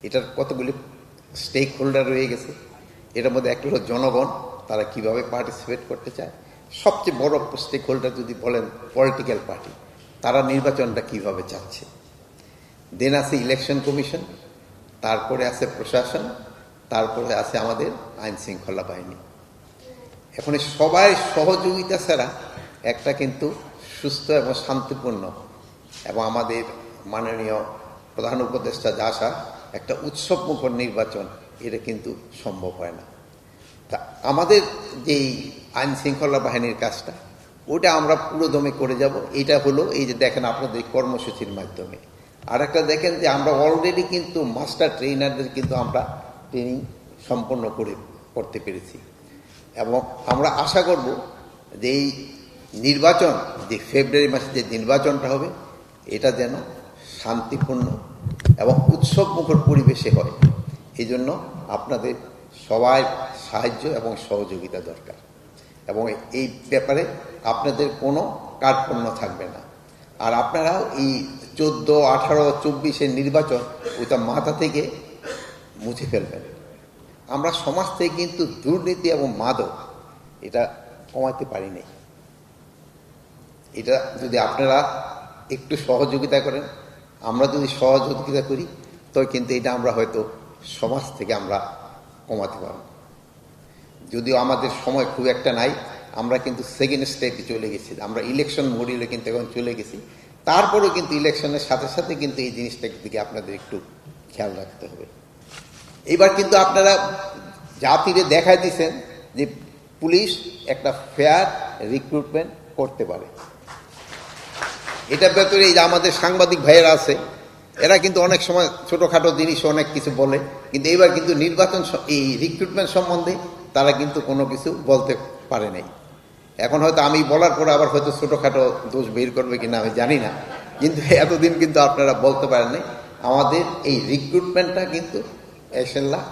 এটার কতগুলি stake holder রয়ে গেছে। এটার মধ্যে একটা হলো জনগণ, তারা কিভাবে পার্টিসিপেট করতে চায়। সবচেয়ে বড় স্টেক হোল্ডার যদি বলেন পলিটিক্যাল পার্টি, তারা নির্বাচনটা কিভাবে চাচ্ছে। দেন আছে ইলেকশন কমিশন, তারপরে আছে প্রশাসন, তারপরে আছে আমাদের আইন শৃঙ্খলা বাহিনী। এখন সবাই সহযোগিতা ছাড়া একটা কিন্তু সুস্থ এবং শান্তিপূর্ণ এবং আমাদের মাননীয় প্রধান উপদেষ্টা যা আসা একটা উৎসবমুখর নির্বাচন, এটা কিন্তু সম্ভব হয় না। তা আমাদের যেই আইন শৃঙ্খলা বাহিনীর কাজটা, ওটা আমরা পুরোদমে করে যাব। এটা হলো এই যে দেখেন আপনাদের কর্মসূচির মাধ্যমে। আর একটা দেখেন যে আমরা অলরেডি কিন্তু মাস্টার ট্রেনারদের কিন্তু আমরা ট্রেনিং সম্পন্ন করতে পেরেছি। এবং আমরা আশা করব যে এই নির্বাচন, যে ফেব্রুয়ারি মাসে যে নির্বাচনটা হবে, এটা যেন শান্তিপূর্ণ এবং উৎসবমুখর পরিবেশে হয়। এই জন্য আপনাদের সবাই সাহায্য এবং সহযোগিতা দরকার। এবং এই ব্যাপারে আপনাদের কোনো কার্পণ্য থাকবে না। আর আপনারা এই 14, 18, 24 নির্বাচন ওইটা মাথা থেকে মুছে ফেলবেন। আমরা সমাজ থেকে কিন্তু দুর্নীতি এবং মাদক এটা কমাতে পারি নাই। এটা যদি আপনারা একটু সহযোগিতা করেন, আমরা যদি সহযোগিতা করি, তো কিন্তু এটা আমরা হয়তো সমাজ থেকে আমরা কমাতে পারব। যদিও আমাদের সময় খুব একটা নাই, আমরা কিন্তু সেকেন্ড স্টেপে চলে গেছি। আমরা ইলেকশন মডিউলে কিন্তু এখন চলে গেছি। তারপরেও কিন্তু ইলেকশনের সাথে সাথে কিন্তু এই জিনিসটার দিকে আপনাদের একটু খেয়াল রাখতে হবে। এবার কিন্তু আপনারা জাতিরে দেখাই দিচ্ছেন যে পুলিশ একটা ফেয়ার রিক্রুটমেন্ট করতে পারে। এটার ভেতরে এই যে আমাদের সাংবাদিক ভাইয়েরা আছে, এরা কিন্তু অনেক সময় ছোটোখাটো জিনিস অনেক কিছু বলে, কিন্তু এবার কিন্তু নির্বাচন এই রিক্রুটমেন্ট সম্বন্ধে তারা কিন্তু কোনো কিছু বলতে পারে নাই। এখন হয়তো আমি বলার পরে আবার হয়তো ছোটোখাটো দোষ বের করবে কিনা আমি জানি না, কিন্তু এতদিন কিন্তু আপনারা বলতে পারেন নাই। আমাদের এই রিক্রুটমেন্টটা কিন্তু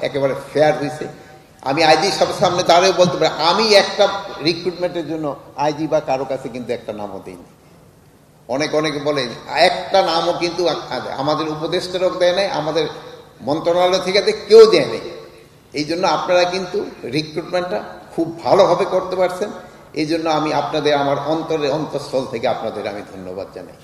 একেবারে ফেয়ার হয়েছে। আমি আইজি সবার সামনে দাঁড়িয়ে বলতে পারি, আমি একটা রিক্রুটমেন্টের জন্য আইজি বা কারো কাছে কিন্তু একটা নামও দিইনি। অনেকে বলে একটা নামও কিন্তু আমাদের উপদেষ্টারও দেয় নাই, আমাদের মন্ত্রণালয় থেকে কেউ দেয় নাই। এই জন্য আপনারা কিন্তু রিক্রুটমেন্টটা খুব ভালোভাবে করতে পারছেন। এই জন্য আমি আপনাদের আমার অন্তঃস্থল থেকে আপনাদের আমি ধন্যবাদ জানাই।